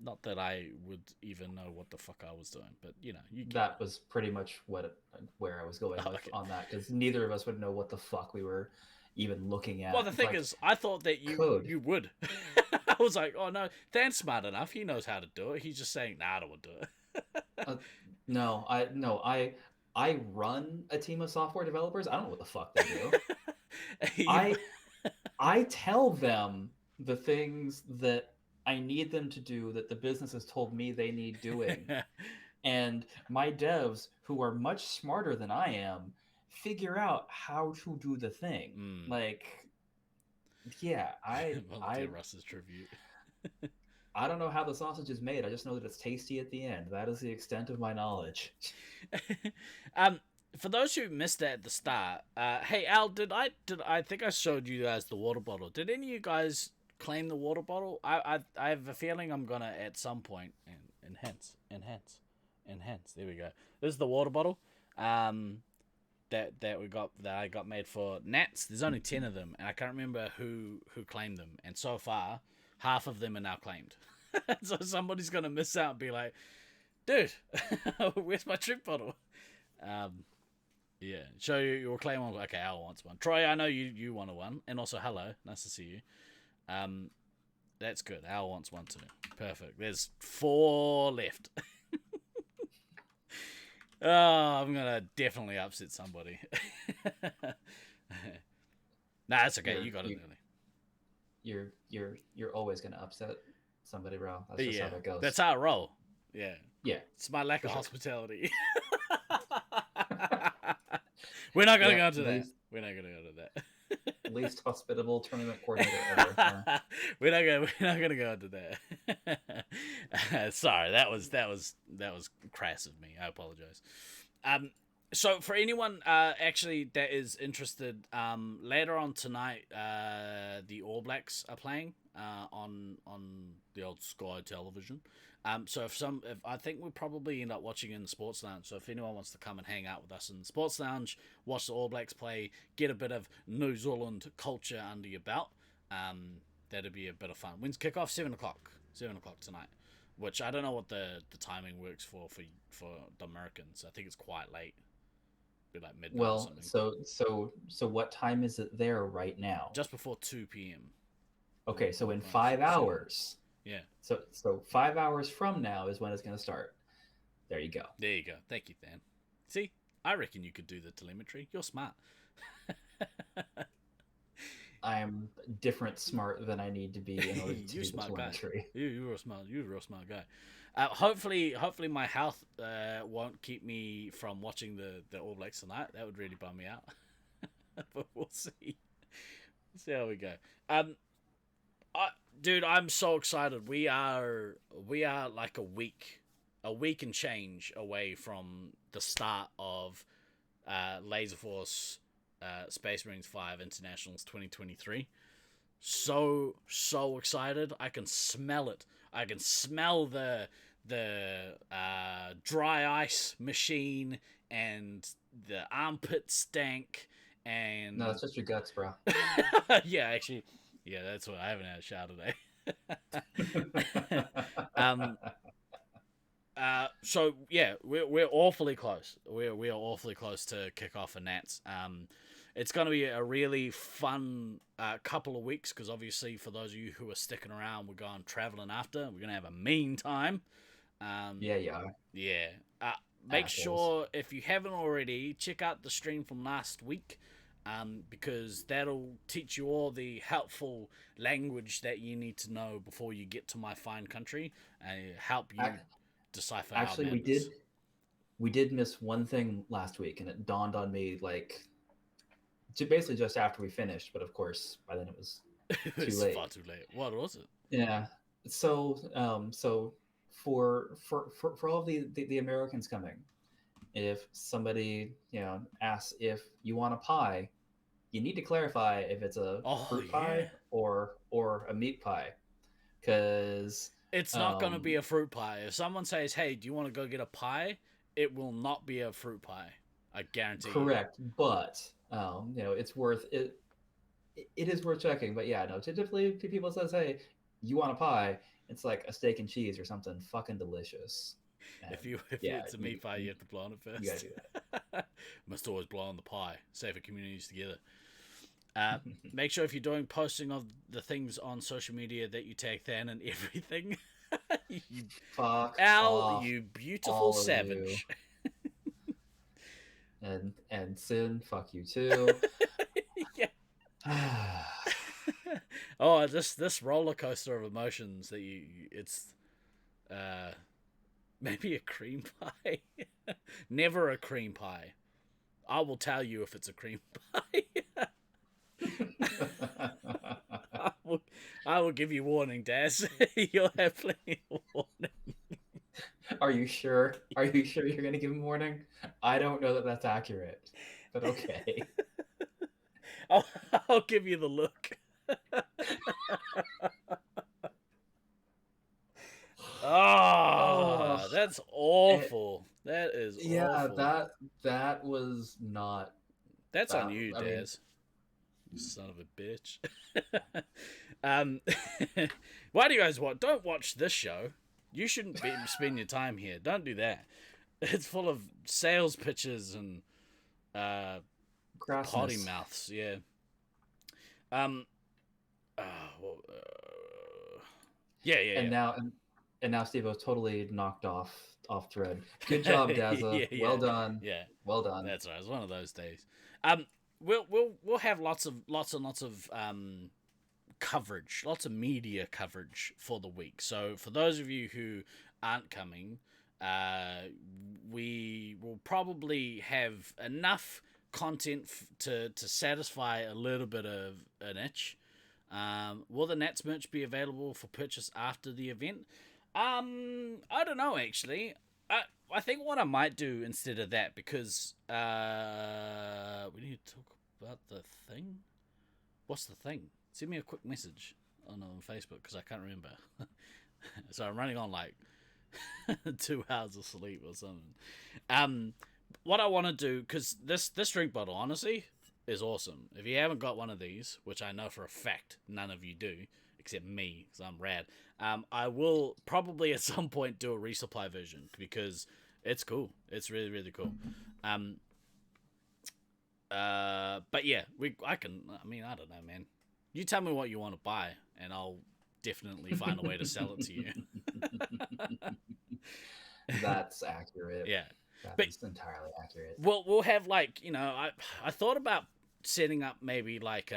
Not that I would even know what the fuck I was doing, but that was pretty much where I was going on that, because neither of us would know what the fuck we were even looking at. Well, the thing is, I thought that you would. I was like, oh no, Than's smart enough. He knows how to do it. He's just saying, nah, I don't want to do it. I run a team of software developers. I don't know what the fuck they do. I tell them the things that I need them to do, that the business has told me they need doing. And my devs, who are much smarter than I am, figure out how to do the thing. Like, yeah, Russ's tribute. I don't know how the sausage is made. I just know that it's tasty at the end. That is the extent of my knowledge. For those who missed that at the start, hey Al, I think I showed you guys the water bottle. Did any of you guys claim the water bottle? I have a feeling I'm gonna at some point. Enhance. There we go. This is the water bottle. That I got made for Nats. There's only 10 of them, and I can't remember who claimed them. And so far, half of them are now claimed. So somebody's gonna miss out and be like, dude, where's my trip bottle? Yeah, show you your claim on. Okay, Al wants one. Troy, I know you wanted one, and also hello, nice to see you. That's good. Al wants one too. Perfect. There's 4 left. Oh, I'm gonna definitely upset somebody. Nah, that's okay. You got it early. You're always gonna upset somebody, bro. That's just how that goes. That's how I roll. Yeah. Yeah. It's my lack of hospitality. We're not gonna go into that. We're not gonna go into that. Least hospitable tournament coordinator ever. We're not gonna go into that. Sorry, that was crass of me. I apologize. So for anyone actually that is interested, later on tonight, the All Blacks are playing on the old Sky Television. So if I think we'll probably end up watching in the Sports Lounge. So if anyone wants to come and hang out with us in the Sports Lounge, watch the All Blacks play, get a bit of New Zealand culture under your belt, that'd be a bit of fun. When's kickoff? 7:00. 7:00 tonight. Which I don't know what the timing works for the Americans. I think it's quite late. Be like midnight or Well, something. so what time is it there right now? Just before 2 p.m. Okay, so in Right, 5 hours. Yeah. So 5 hours from now is when it's going to start. There you go. There you go. Thank you, Dan. See, I reckon you could do the telemetry. You're smart. I'm different smart than I need to be in order to do the smart telemetry. guy. You're a real smart guy. Hopefully my health won't keep me from watching the All Blacks tonight. That would really bum me out. But we'll see. See how we go. Dude, I'm so excited. We are like a week and change away from the start of Laserforce Space Marines 5 Internationals 2023. So excited. I can smell it. I can smell the dry ice machine and the armpit stank and No, that's just your guts, bro. yeah, actually, yeah, that's what I haven't had a shower today. So yeah, we're awfully close. We are awfully close to kick off, and that's it's going to be a really fun couple of weeks because obviously for those of you who are sticking around, we're going traveling after. We're going to have a mean time. Yeah. Make Assholes. sure if you haven't already, check out the stream from last week. Because that'll teach you all the helpful language that you need to know before you get to my fine country and help you decipher. Actually, we did miss one thing last week, and it dawned on me basically just after we finished. But of course, by then it was It's too late. far too late. What was it? Yeah. So for all the Americans coming, if somebody asks if you want a pie, you need to clarify if it's a fruit pie or a meat pie, because it's not going to be a fruit pie. If someone says, "Hey, do you want to go get a pie?" It will not be a fruit pie. I guarantee. Correct, but it's worth it. It is worth checking. But yeah, no. Typically, people says, "Hey, you want a pie?" It's like a steak and cheese or something fucking delicious. And if it's a meat pie, you have to blow on it first. You gotta do that. Must always blow on the pie. Safer communities together. Make sure if you're doing posting of the things on social media that you tag Than and everything. You fuck Al, off, you beautiful savage. You. And Sin, fuck you too. Yeah. Oh, this roller coaster of emotions that it's maybe a cream pie. Never a cream pie. I will tell you if it's a cream pie. I will give you warning, Daz. You'll have plenty of warning. Are you sure? Are you sure you're gonna give him warning? I don't know that that's accurate, but okay. I'll give you the look. Oh, that's awful. That is awful. That was not. That's on you, Daz. You son of a bitch. Why do you guys don't watch this show? You shouldn't spend your time here. Don't do that. It's full of sales pitches and potty mouths. Yeah. Yeah. And now Steve was totally knocked off thread. Good job, Dazza. Yeah. Well done. Yeah. Well done. That's right. It's one of those days. We'll have lots of coverage, lots of media coverage for the week. So for those of you who aren't coming, we will probably have enough content to satisfy a little bit of an itch. Will the Nats merch be available for purchase after the event? I don't know, actually. I think what I might do instead of that, because we need to talk about the thing. What's the thing? Send me a quick message on Facebook because I can't remember. So I'm running on like 2 hours of sleep or something. What I want to do, because this drink bottle, honestly, is awesome. If you haven't got one of these, which I know for a fact none of you do, except me, because I'm rad, I will probably at some point do a resupply version because it's cool. It's really, really cool. But yeah, I don't know, man. You tell me what you want to buy, and I'll definitely find a way to sell it to you. That's accurate. Yeah. That is entirely accurate. We'll have like, I thought about setting up maybe like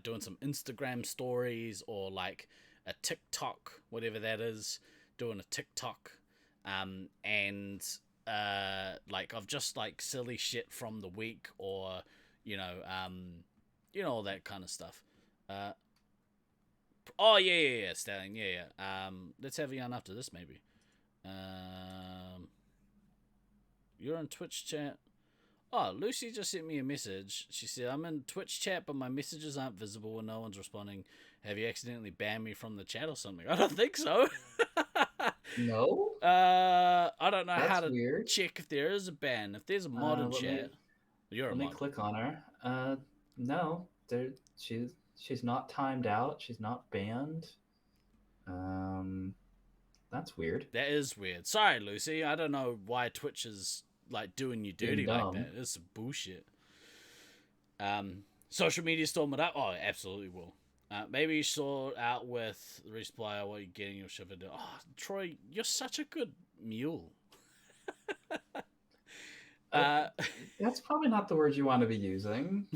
doing some Instagram stories or like a TikTok, whatever that is, doing a TikTok, and like of just like silly shit from the week, or all that kind of stuff. Oh yeah, Stallion, yeah. Let's have a yarn after this maybe. You're on Twitch chat. Oh, Lucy just sent me a message. She said, I'm in Twitch chat, but my messages aren't visible and no one's responding. Have you accidentally banned me from the chat or something? I don't think so. No? I don't know how to weird. check if there is a ban. If there's a mod in chat. You're a mod. Let me click on her. No. She's not timed out. She's not banned. That's weird. That is weird. Sorry, Lucy. I don't know why Twitch is like doing you dirty like that. It's bullshit. Social media storm it up. Oh, absolutely will. Maybe sort out with the resupply what you're getting your ship into. Oh, Troy, you're such a good mule. That's probably not the word you want to be using.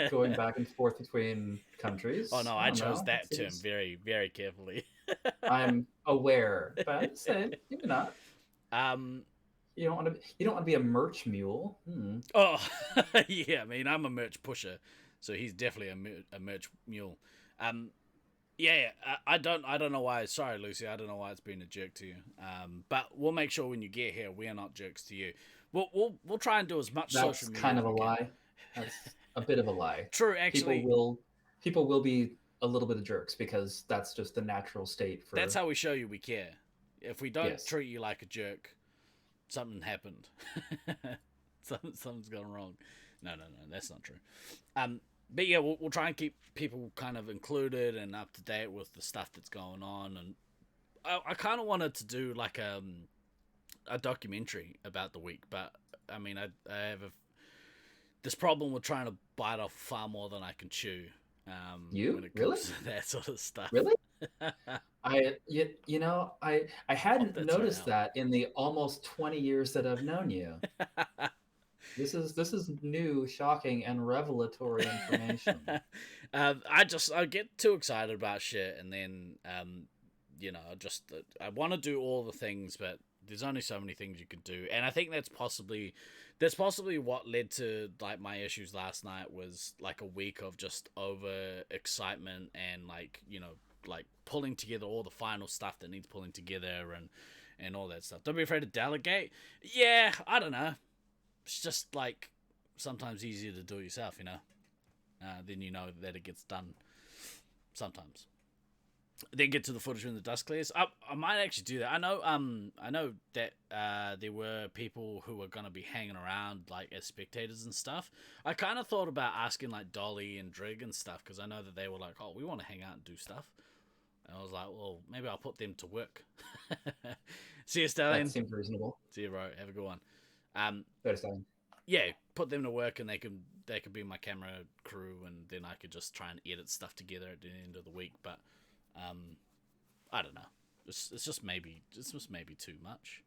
Going back and forth between countries. Oh no, I chose that term very, very carefully. I'm aware, but I'm saying maybe not. You don't want to be a merch mule. Oh, yeah. I mean, I'm a merch pusher, so he's definitely a merch mule. Yeah. I don't know why. Sorry, Lucy. I don't know why it's been a jerk to you. But we'll make sure when you get here, we are not jerks to you. We'll try and do as much social media. That's kind of a lie. That's a bit of a lie. True, actually. People will be a little bit of jerks because that's just the natural state for. That's how we show you we care. If we don't treat you like a jerk, something happened. Something's gone wrong. No, that's not true. But yeah, we'll try and keep people kind of included and up to date with the stuff that's going on. And I kind of wanted to do like a documentary about the week, but I mean, I have this problem with trying to bite off far more than I can chew. When it comes to that sort of stuff. Really? I hadn't noticed that in the almost 20 years that I've known you. This is new, shocking, and revelatory information. I get too excited about shit, and then I want to do all the things, but there's only so many things you can do, and I think that's possibly what led to like my issues last night was like a week of just over excitement and like pulling together all the final stuff that needs pulling together and all that stuff. Don't be afraid to delegate. Yeah, I don't know. It's just like sometimes easier to do it yourself, then you know that it gets done sometimes. Then get to the footage when the dust clears. I might actually do that. I know that there were people who were gonna be hanging around like as spectators and stuff. I kind of thought about asking like Dolly and Drig and stuff because I know that they were like, oh, we want to hang out and do stuff. And I was like, well, maybe I'll put them to work. See you, Stallion. That seems reasonable. See you, bro. Have a good one. Yeah, put them to work and they could be my camera crew, and then I could just try and edit stuff together at the end of the week. But I don't know. It's just maybe too much.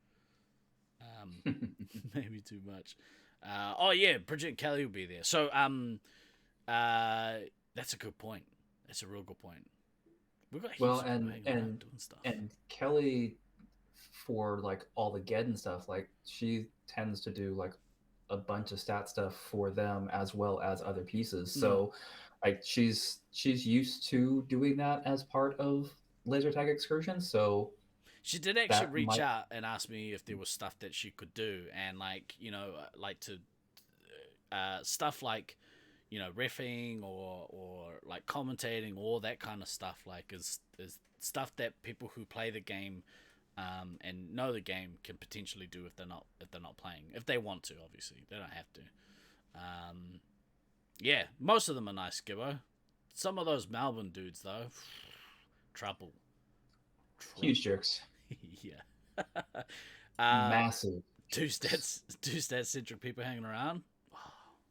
Maybe too much. Oh yeah, Bridget and Kelly will be there. So that's a good point. That's a real good point. We've got doing stuff. And Kelly, for like all the GED and stuff, like she tends to do like a bunch of stat stuff for them as well as other pieces. So like she's used to doing that as part of laser tag excursions. So She did actually That reach might- out and ask me if there was stuff that she could do, and like to stuff like reffing or like commentating, all that kind of stuff. Like is stuff that people who play the game and know the game can potentially do if they're not playing. If they want to, obviously they don't have to. Yeah, most of them are nice, Gibbo. Some of those Melbourne dudes though, trouble. Huge jerks. Yeah. Massive. Two stats centric people hanging around.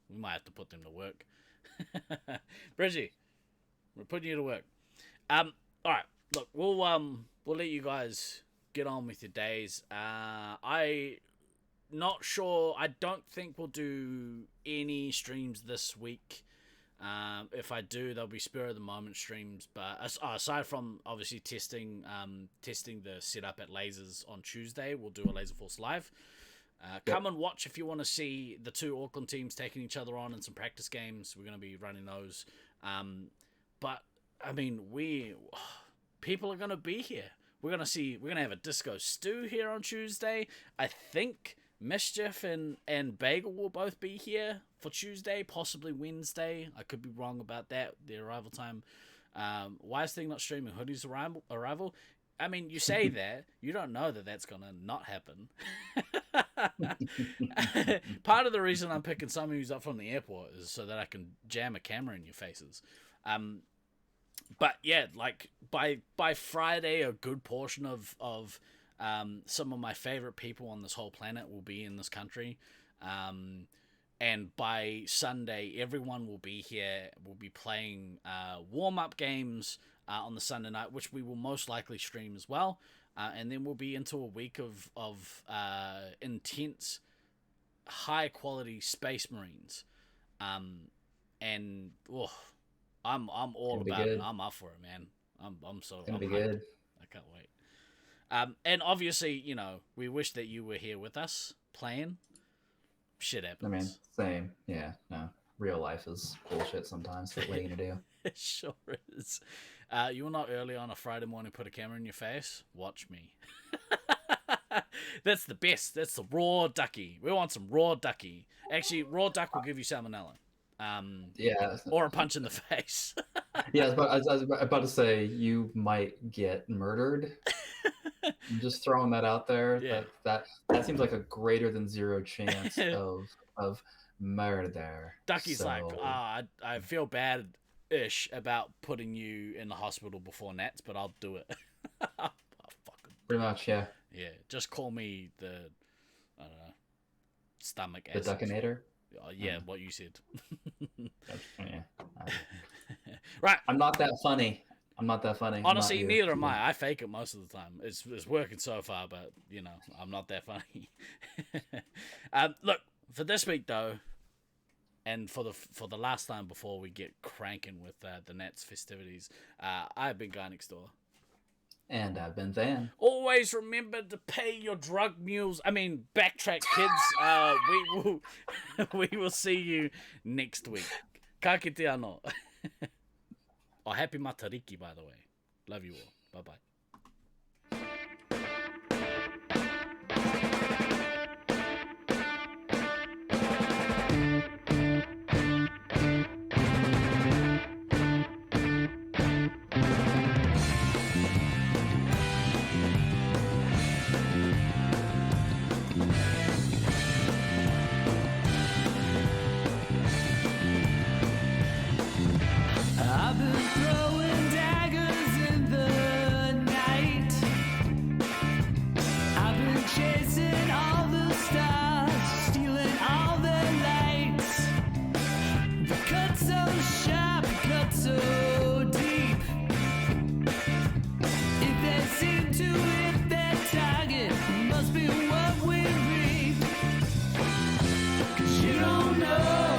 We might have to put them to work. Bridgie, we're putting you to work. All right. Look, we'll let you guys get on with your days. I not sure. I don't think we'll do any streams this week. If I do, there'll be spur of the moment streams. But aside from obviously testing the setup at Lasers on Tuesday, we'll do a Laserforce live. Come and watch if you want to see the two Auckland teams taking each other on in some practice games. We're going to be running those. But I mean, people are going to be here. We're going to have a disco stew here on Tuesday. I think Mischief and Bagel will both be here for Tuesday, possibly Wednesday. I could be wrong about that, the arrival time. Why is Thing not streaming Hoodie's arrival? I mean, you say that, you don't know that that's going to not happen. Part of the reason I'm picking some of you up from the airport is so that I can jam a camera in your faces. But yeah, like by Friday, a good portion of some of my favorite people on this whole planet will be in this country. And by Sunday, everyone will be here. We'll be playing warm-up games on the Sunday night, which we will most likely stream as well. And then we'll be into a week of intense, high-quality Space Marines. And I'm all about it. I'm up for it, man. I'm Gonna be good. I can't wait. And obviously, we wish that you were here with us playing. Shit happens. I mean, same. Yeah, no. Real life is bullshit sometimes. What are you gonna do? It sure is. You will not early on a Friday morning put a camera in your face. Watch me. That's the best. That's the raw ducky. We want some raw ducky. Actually, raw duck will give you salmonella. Yeah. Or a punch in the face. Yeah, I was about to say you might get murdered. I'm just throwing that out there. Yeah. That seems like a greater than zero chance of murder. Ducky's So- like, I feel bad-ish about putting you in the hospital before Nats, but I'll do it. I'll fucking Pretty much, yeah. yeah. Just call me the, I don't know, stomach The acid. Duckinator. Oh, yeah, what you said. Yeah. Right. I'm not that funny. Honestly, Not you. neither am I. I fake it most of the time. It's working so far, but I'm not that funny. Look, for this week though, and for the last time before we get cranking with the Nats festivities, I've been Guy Next Door. And I've been Than. Always remember to pay your drug mules. I mean, backtrack, kids. We will see you next week. Ka kite anō. Oh, happy Matariki, by the way. Love you all. Bye-bye. I've been throwing daggers in the night. I've been chasing all the stars, stealing all their lights. The cut so sharp, cut so deep. If they seem to hit their target, it must be what we reap. 'Cause you don't know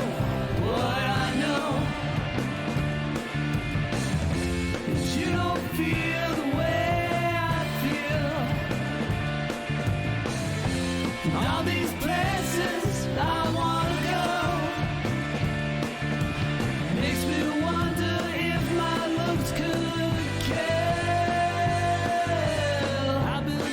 what I know. You don't feel the way I feel. All these places I wanna go makes me wonder if my looks could kill. I've been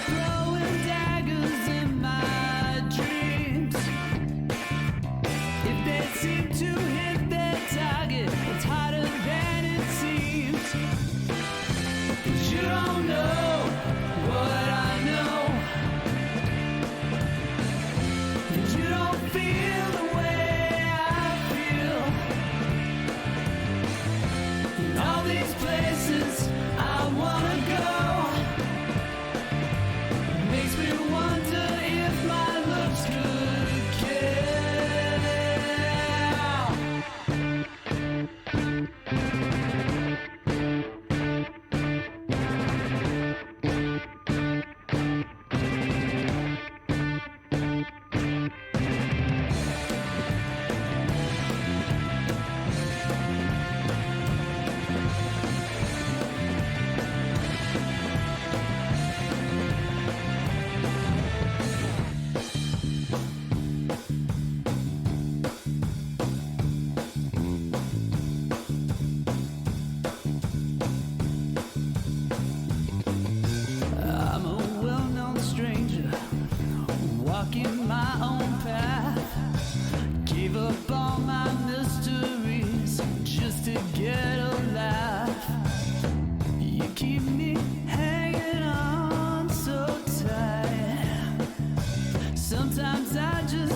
'cause I just